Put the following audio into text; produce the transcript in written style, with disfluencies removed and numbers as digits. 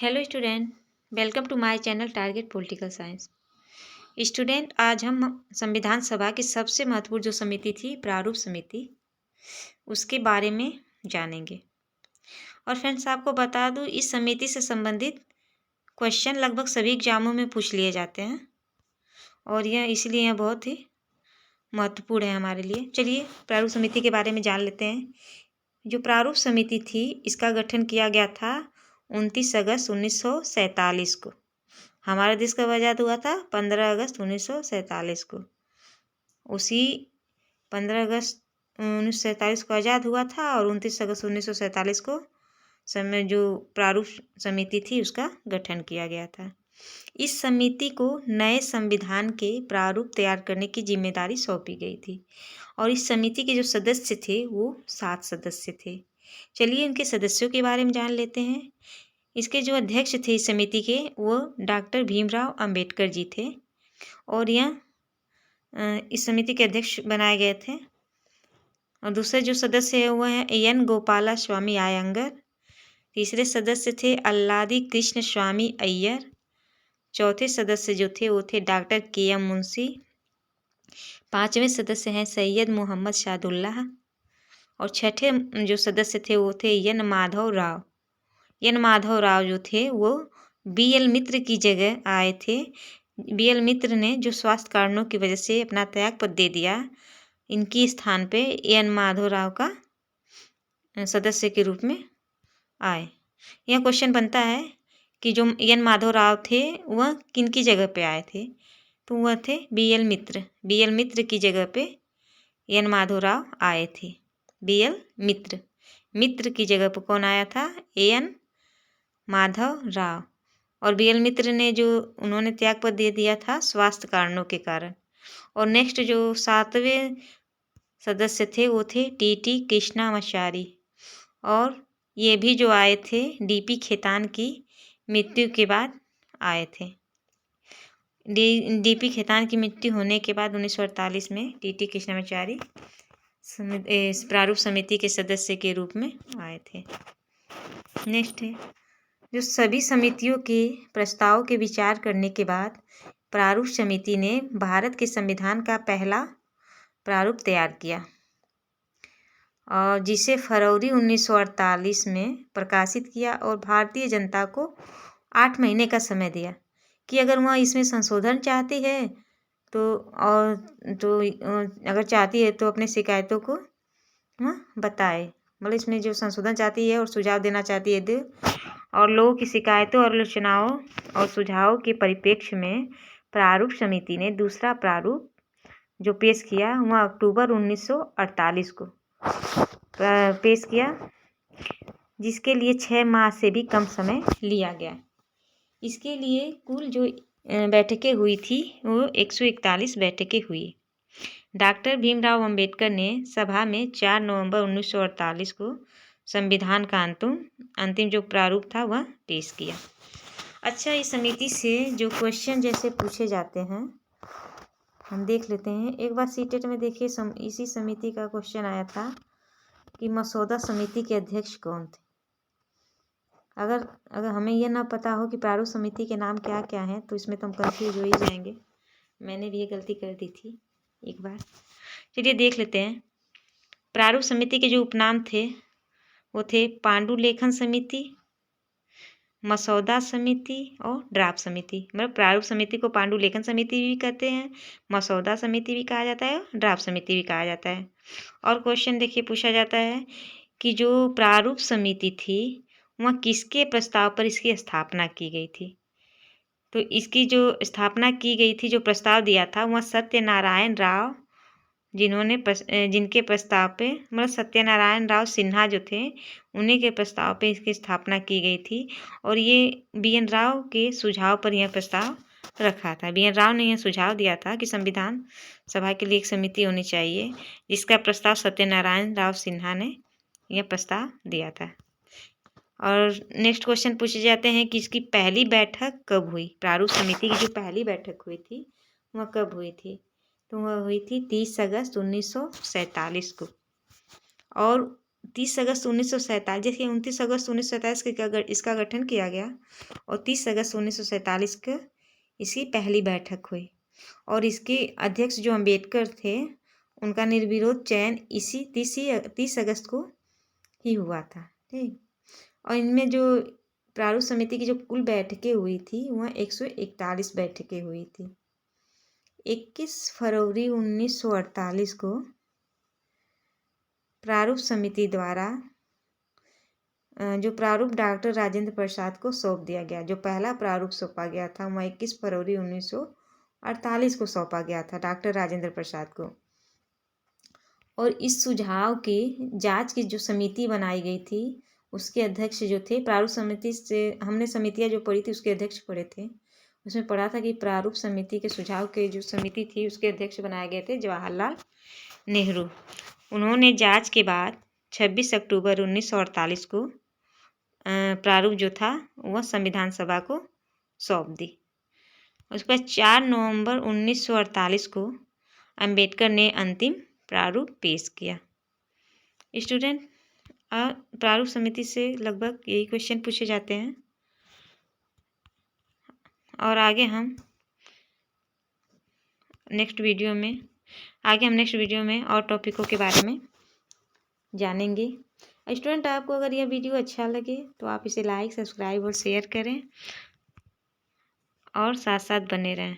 Hello student, welcome to my channel target political science. Student, आज हम संविधान सभा की सबसे महत्वपूर्ण जो समिति थी प्रारूप समिति, उसके बारे में जानेंगे। और फ्रेंड्स, आपको बता दूं, इस समिति से संबंधित क्वेश्चन लगभग सभी एग्जामों में पूछ लिए जाते हैं और इसलिए यह बहुत ही महत्वपूर्ण है हमारे लिए। चलिए प्रारूप समिति के बारे में जान लेते हैं। जो प्रारूप समिति थी, इसका गठन किया गया था 29 अगस्त 1947 को। हमारा देश कब आज़ाद हुआ था? 15 अगस्त 1947 को। उसी 15 अगस्त 1947 को आज़ाद हुआ था और 29 अगस्त 1947 को समय जो प्रारूप समिति थी उसका गठन किया गया था। इस समिति को नए संविधान के प्रारूप तैयार करने की जिम्मेदारी सौंपी गई थी और इस समिति के जो सदस्य थे वो 7 सदस्य थे। चलिए इनके सदस्यों के बारे में जान लेते हैं। इसके जो अध्यक्ष थे इस समिति के, वो डॉक्टर भीमराव अंबेडकर जी थे और यह इस समिति के अध्यक्ष बनाए गए थे। और दूसरे जो सदस्य है वो हैं एन गोपाला स्वामी आयंगर। तीसरे सदस्य थे अल्लादी कृष्ण स्वामी अय्यर। चौथे सदस्य जो थे वो थे डॉक्टर के एम मुंशी। 5वें सदस्य हैं सैयद मोहम्मद शादुल्लाह और छठे जो सदस्य थे वो थे एन माधव राव। एन माधव राव जो थे वो बी.एल. मित्र की जगह आए थे। बी.एल. मित्र ने जो स्वास्थ्य कारणों की वजह से अपना त्यागपत्र दे दिया, इनकी स्थान पे एन माधव राव का सदस्य के रूप में आए। यह क्वेश्चन बनता है कि जो एन माधव राव थे वह किनकी जगह पे आए थे? तो वह थे बी.एल. मित्र। बी.एल. मित्र की जगह पे एन माधव राव आए थे। बी.एल. मित्र की जगह पर कौन आया था? एन माधव राव। और बी.एल. मित्र ने जो उन्होंने त्यागपत्र दे दिया था स्वास्थ्य कारणों के कारण। और नेक्स्ट जो 7वें सदस्य थे वो थे टी.टी. कृष्णामाचारी और ये भी जो आए थे डी.पी. खेतान की मृत्यु के बाद आए थे। डी.पी. खेतान की मृत्यु होने के बाद 1948 में टी.टी. कृष्णामाचारी प्रारूप समिति के सदस्य के रूप में आए थे। नेक्स्ट है जो सभी समितियों के प्रस्ताव के विचार करने के बाद प्रारूप समिति ने भारत के संविधान का पहला प्रारूप तैयार किया और जिसे फरवरी 1948 में प्रकाशित किया और भारतीय जनता को 8 महीने का समय दिया कि अगर वह इसमें संशोधन चाहती है तो अगर चाहती है तो अपने शिकायतों को बताए। मतलब इसमें जो संशोधन चाहती है और सुझाव देना चाहती है दे। और लोगों की शिकायतों और आलोचनाओं और सुझावों के परिप्रेक्ष्य में प्रारूप समिति ने दूसरा प्रारूप जो पेश किया वह अक्टूबर 1948 को पेश किया, जिसके लिए 6 माह से भी कम समय लिया गया। इसके लिए कुल जो बैठकें हुई थी वो 141 बैठकें हुई। डॉक्टर भीमराव अंबेडकर ने सभा में 4 नवंबर 1948 को संविधान का अंतिम जो प्रारूप था वह पेश किया। अच्छा, इस समिति से जो क्वेश्चन जैसे पूछे जाते हैं हम देख लेते हैं। एक बार सीटेट में देखिए इसी समिति का क्वेश्चन आया था कि मसौदा समिति के अध्यक्ष कौन थे। अगर हमें यह ना पता हो कि प्रारूप समिति के नाम क्या क्या हैं तो इसमें तो हम कंफ्यूज हो ही जाएंगे। मैंने भी ये गलती कर दी थी एक बार। चलिए देख लेते हैं। प्रारूप समिति के जो उपनाम थे वो थे पांडुलेखन समिति, मसौदा समिति और ड्राफ्ट समिति। मतलब प्रारूप समिति को पांडुलेखन समिति भी कहते हैं, मसौदा समिति भी कहा जाता है, ड्राफ्ट समिति भी कहा जाता है। और क्वेश्चन देखिए पूछा जाता है कि जो प्रारूप समिति थी वह किसके प्रस्ताव पर इसकी स्थापना की गई थी? तो इसकी जो स्थापना की गई थी, जो प्रस्ताव दिया था वह सत्यनारायण राव, जिनके प्रस्ताव पे मतलब सत्यनारायण राव सिन्हा जो थे उन्हीं के प्रस्ताव पे इसकी स्थापना की गई थी। और ये बी.एन. राव के सुझाव पर यह प्रस्ताव रखा था। बी.एन. राव ने यह सुझाव दिया था कि संविधान सभा के लिए एक समिति होनी चाहिए, जिसका प्रस्ताव सत्यनारायण राव सिन्हा ने यह प्रस्ताव दिया था। और नेक्स्ट क्वेश्चन पूछे जाते हैं कि इसकी पहली बैठक कब हुई? प्रारूप समिति की जो पहली बैठक हुई थी वह कब हुई थी? तो वह हुई थी 30 अगस्त 1947 को। और 30 अगस्त 1947, जैसे 29 अगस्त 1947 के इसका गठन किया गया और 30 अगस्त 1947 को इसकी पहली बैठक हुई और इसके अध्यक्ष जो अम्बेडकर थे उनका निर्विरोध चयन इसी 30 अगस्त को ही हुआ था। ठीक, और इनमें जो प्रारूप समिति की जो कुल बैठकें हुई थी वह 141 बैठकें हुई थी। 21 फरवरी 1948 को प्रारूप समिति द्वारा जो प्रारूप डॉक्टर राजेंद्र प्रसाद को सौंप दिया गया। जो पहला प्रारूप सौंपा गया था वह 21 फरवरी 1948 को सौंपा गया था डॉक्टर राजेंद्र प्रसाद को। और इस सुझाव की जांच की जो समिति बनाई गई थी उसके अध्यक्ष जो थे, प्रारूप समिति से हमने समितियां जो पढ़ी थी उसके अध्यक्ष पढ़े थे, उसमें पढ़ा था कि प्रारूप समिति के सुझाव के जो समिति थी उसके अध्यक्ष बनाए गए थे जवाहरलाल नेहरू। उन्होंने जांच के बाद 26 अक्टूबर 1948 को प्रारूप जो था वह संविधान सभा को सौंप दी। उसके बाद 4 नवंबर 1948 को अंबेडकर ने अंतिम प्रारूप पेश किया। स्टूडेंट, प्रारूप समिति से लगभग यही क्वेश्चन पूछे जाते हैं और आगे हम नेक्स्ट वीडियो में और टॉपिकों के बारे में जानेंगे। स्टूडेंट, आपको अगर यह वीडियो अच्छा लगे तो आप इसे लाइक, सब्सक्राइब और शेयर करें और साथ साथ बने रहें।